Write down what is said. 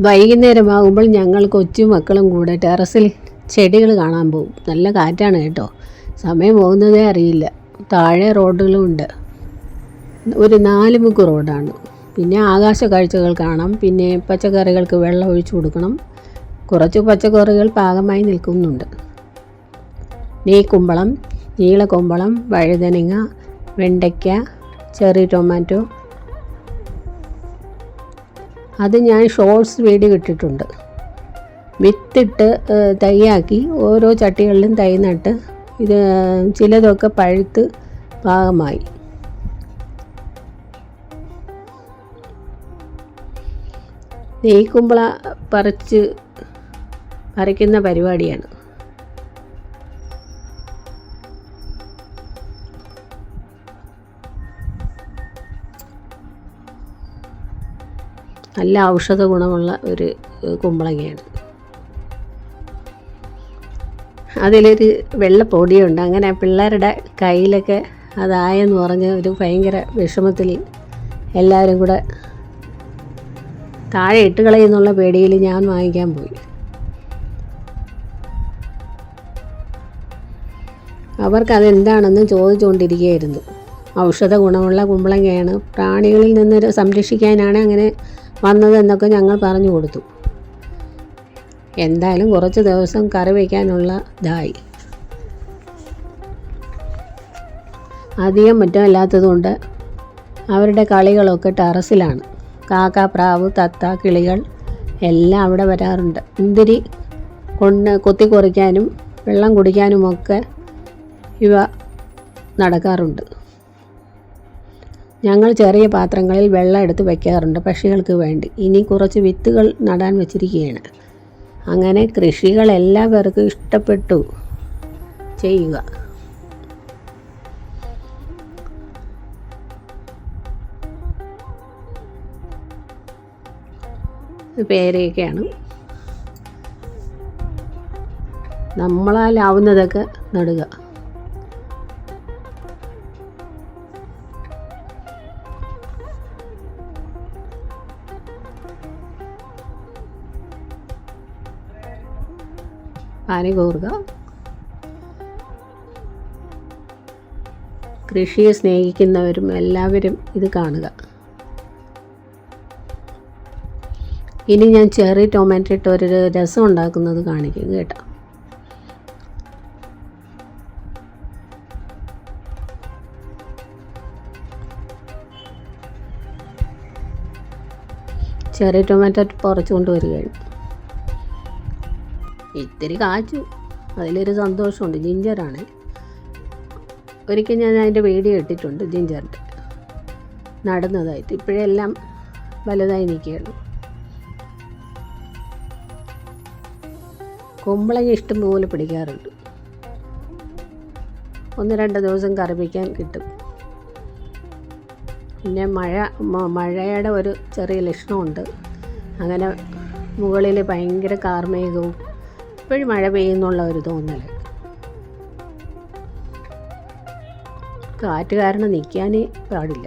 വൈകുന്നേരമാകുമ്പോൾ ഞങ്ങൾ കൊച്ചും മക്കളും കൂടെ ടെറസിൽ ചെടികൾ കാണാൻ പോകും. നല്ല കാറ്റാണ് കേട്ടോ. സമയം പോകുന്നതേ അറിയില്ല. താഴെ റോഡുകളുമുണ്ട്. ഒരു 4 മുക്ക് റോഡാണ്. പിന്നെ ആകാശ കാഴ്ചകൾ കാണാം. പിന്നെ പച്ചക്കറികൾക്ക് വെള്ളം ഒഴിച്ചു കൊടുക്കണം. കുറച്ച് പച്ചക്കറികൾ പാകമായി നിൽക്കുന്നുണ്ട്. നെയ്ക്കുമ്പളം, നീളക്കുമ്പളം, വഴുതനങ്ങ, വെണ്ടയ്ക്ക, ചെറി ടൊമാറ്റോ. അത് ഞാൻ ഷോർട്സ് വീഡിയോ ഇട്ടിട്ടുണ്ട്. വിത്തിട്ട് തൈയാക്കി ഓരോ ചട്ടികളിലും തൈ നട്ട് ഇത് ചിലതൊക്കെ പഴുത്ത് പാകമായി. നെയ്ക്കുമ്പള പറിക്കുന്ന പരിപാടിയാണ്. നല്ല ഔഷധ ഗുണമുള്ള ഒരു കുമ്പളങ്ങയാണ്. അതിലൊരു വെള്ളപ്പൊടിയുണ്ട്. അങ്ങനെ പിള്ളേരുടെ കയ്യിലൊക്കെ അതായെന്ന് പറഞ്ഞ് ഒരു ഭയങ്കര വിഷമത്തിൽ എല്ലാവരും കൂടെ താഴെ ഇട്ട് കളയുന്നുള്ള പേടിയിൽ ഞാൻ വാങ്ങിക്കാൻ പോയി. അവർക്കതെന്താണെന്ന് ചോദിച്ചുകൊണ്ടിരിക്കുകയായിരുന്നു. ഔഷധ ഗുണമുള്ള കുമ്പളങ്ങയാണ്, പ്രാണികളിൽ നിന്ന് സംരക്ഷിക്കാനാണ് അങ്ങനെ വന്നതെന്നൊക്കെ ഞങ്ങൾ പറഞ്ഞു കൊടുത്തു. എന്തായാലും കുറച്ച് ദിവസം കറി വയ്ക്കാനുള്ള ഇതായി. അധികം മുറ്റമല്ലാത്തതുകൊണ്ട് അവരുടെ കളികളൊക്കെ ടെറസിലാണ്. കാക്ക, പ്രാവ്, തത്ത, കിളികൾ എല്ലാം അവിടെ വരാറുണ്ട്. മുന്തിരി കൊത്തിക്കുറിക്കാനും വെള്ളം കുടിക്കാനുമൊക്കെ ഇവ നടക്കാറുണ്ട്. ഞങ്ങൾ ചെറിയ പാത്രങ്ങളിൽ വെള്ളം എടുത്ത് വയ്ക്കാറുണ്ട് പക്ഷികൾക്ക് വേണ്ടി. ഇനി കുറച്ച് വിത്തുകൾ നടാൻ വച്ചിരിക്കുകയാണ്. അങ്ങനെ കൃഷികൾ എല്ലാവർക്കും ഇഷ്ടപ്പെട്ടു ചെയ്യുക. പേരയൊക്കെയാണ്. നമ്മളാലാവുന്നതൊക്കെ നടുക. പാനി കോരുക. കൃഷിയെ സ്നേഹിക്കുന്നവരും എല്ലാവരും ഇത് കാണുക. ഇനി ഞാൻ ചെറി ടൊമാറ്റോ ഇട്ട് ഒരു രസം ഉണ്ടാക്കുന്നത് കാണിക്കും കേട്ടോ. ചെറി ടൊമാറ്റോ പറിച്ചു കൊണ്ടുവരികയാണ്. ഇത്തിരി കാച്ചു, അതിലൊരു സന്തോഷമുണ്ട്. ജിഞ്ചറാണ്. ഒരിക്കൽ ഞാൻ അതിൻ്റെ വീഡിയോ ഇട്ടിട്ടുണ്ട് ജിഞ്ചറിൻ്റെ നടുന്നതായിട്ട്. ഇപ്പോഴെല്ലാം വലുതായി നിൽക്കുകയാണ്. കുമ്പളങ്ങ ഇഷ്ടം പോലെ പിടിക്കാറുണ്ട്. 1-2 ദിവസം കറി വയ്ക്കാൻ കിട്ടും. പിന്നെ മഴയുടെ ഒരു ചെറിയ ലക്ഷണമുണ്ട്. അങ്ങനെ മുകളിൽ ഭയങ്കര കാർമേഘവും ഇപ്പോഴും മഴ പെയ്യുന്നുള്ള ഒരു തോന്നൽ. കാറ്റ് കാരണം നിൽക്കാനേ പാടില്ല.